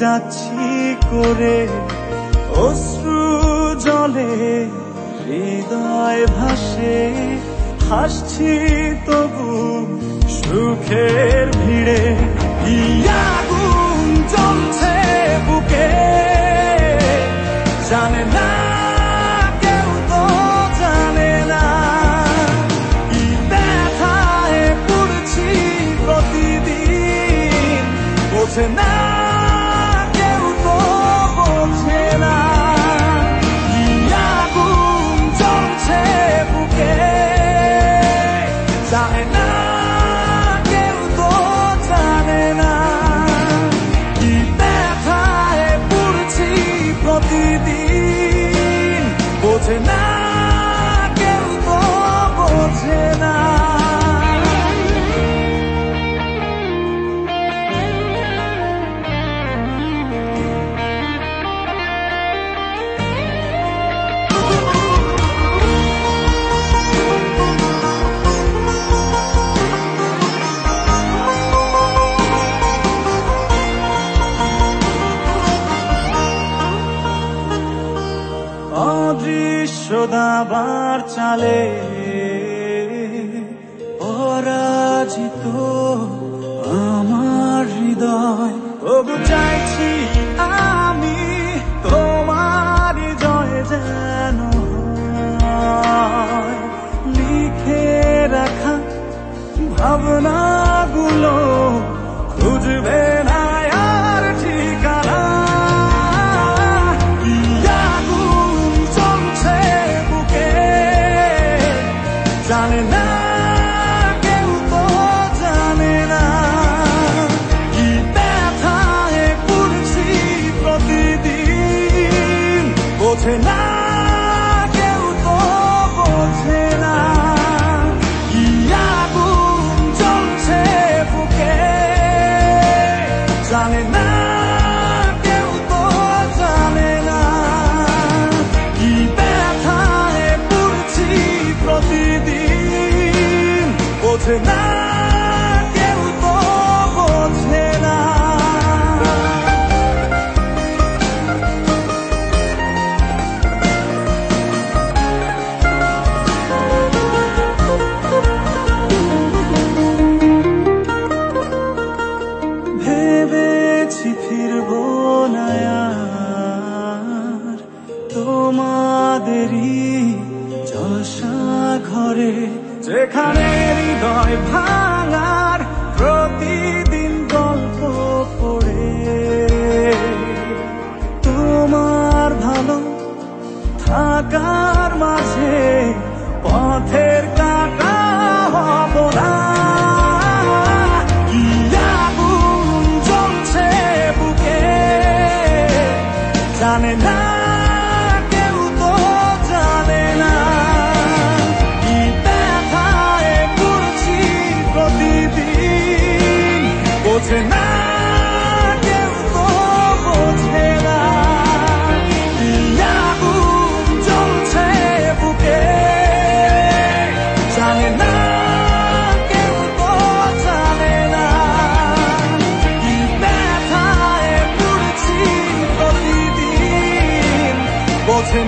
যাচ্ছি করে অশ্রু জলে হৃদয় ভাসে, হাসছি তবু সুখের ভিড়ে। আগুন জ্বলছে বুকে, জানে না কেউ, তো জানে না কি ব্যথায় পড়ছি প্রতিদিন। বোঝে না কেউ, তো বোঝে না। আগুন জ্বলছে বুকে, জানে না কেউ, তো জানে না কি ব্যথায় পড়ছি প্রতিদিন। বোঝে না কেউ, তো বোঝে না। অদৃশ্য দাবার চালে পরাজিত আমার হৃদয়। তবু চাইছি আমি তোমার জয় যেন হয়। লিখে রাখা ভাবনাগুলো খুঁজবে না আর ঠিকানা। জানে না কেউ, তো জানে না কি ব্যথায় পড়ছি প্রতিদিন। বোঝে না কেউ, তো বোঝে না কি আগুন জ্বলছে বুকে। জানে না কেউ, তো জানে না কি ব্যথায় পড়ছি প্রতিদিন। বোঝে না।